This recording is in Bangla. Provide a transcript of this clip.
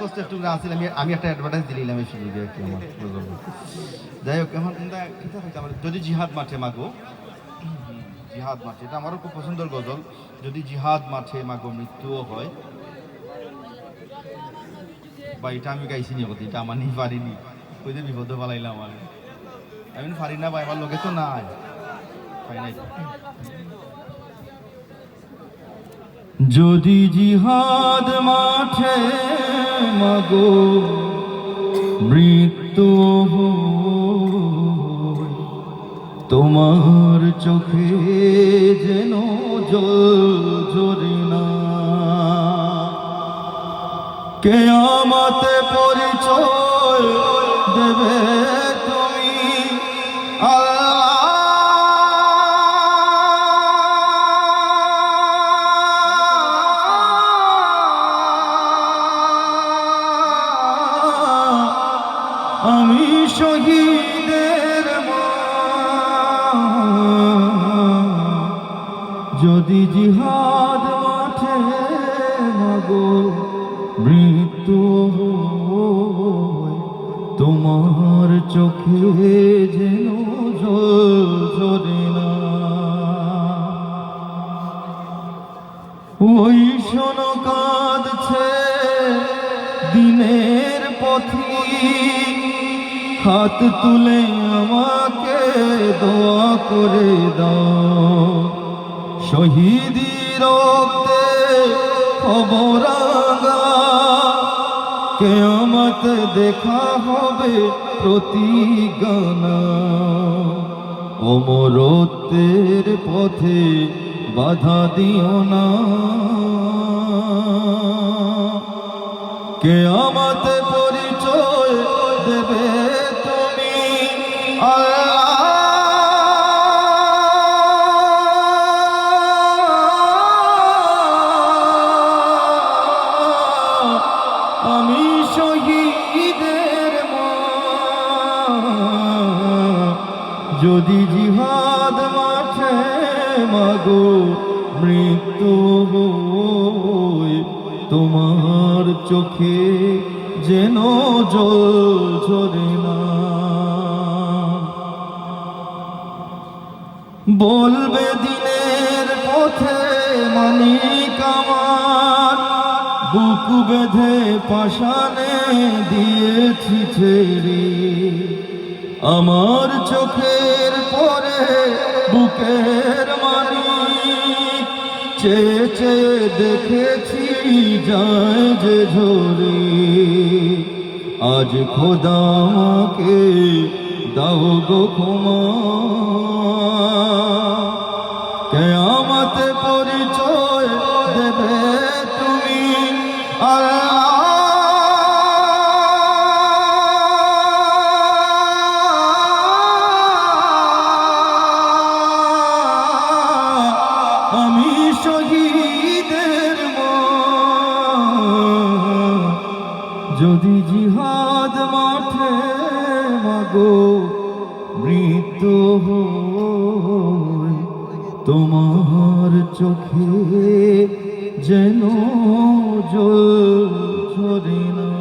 কষ্ট একটু আসছিল আমি একটা অ্যাডভার্টাইজ দিলাম এই সুযোগে একটু আমার যাই হোক এখন যদি জিহাদ মাঠে মাগো জিহাদ মাঠে এটা আমারও খুব পছন্দের গজল যদি জিহাদ মাঠে মাগো মৃত্যুও হয় বা এটা আমি গাইছি নি কথা এটা আমার নিয়ে পারিনি ওই যে বিপদে পালাইলাম আমি পারি না ভাই আমার লোকে তো নাই পাই নাই যদি জিহাদ মাঠে মাগো মৃত্যু তোমার চোখে যেন জল ঝরে না কিয়ামতে পরিচয় দেবে তুমি আমি শহীদের মা যদি জিহাদ মাঠে মাগো মৃত্যু তোমার চোখে যেন জল ঝরে না ওই শোনো কাঁদছে দিনের পথিক হাত তুলে আমাকে দোয়া করে দাও শহীদি রক্তে খবরাঙ্গা কিয়ামত দেখা হবে প্রতিজ্ঞা অমরত্বের পথে বাধা দিও না কিয়ামত পরিচয় দেবে তুমি আমি শহীদের মা যদি জিহাদ মাঠে মাগো মৃত্যু তোমার চোখে যেন জল ঝরে না বলবে দিনের পথে মানিক আমার বুক বেঁধে পাষাণে দিয়েছি ছেড়ে আমার চোখের পরে বুকের মানিক চেয়ে চেয়ে দেখেছি যায় যে ঝরে আজ খোদা আমাকে দাও গো ক্ষমা কিয়ামতে পরিচয় দেবে তুমি আমি শহীদের মা যদি জিহাদ মাঠে মাগো মৃত্যু তোমার চোখে যেন জল ঝরে না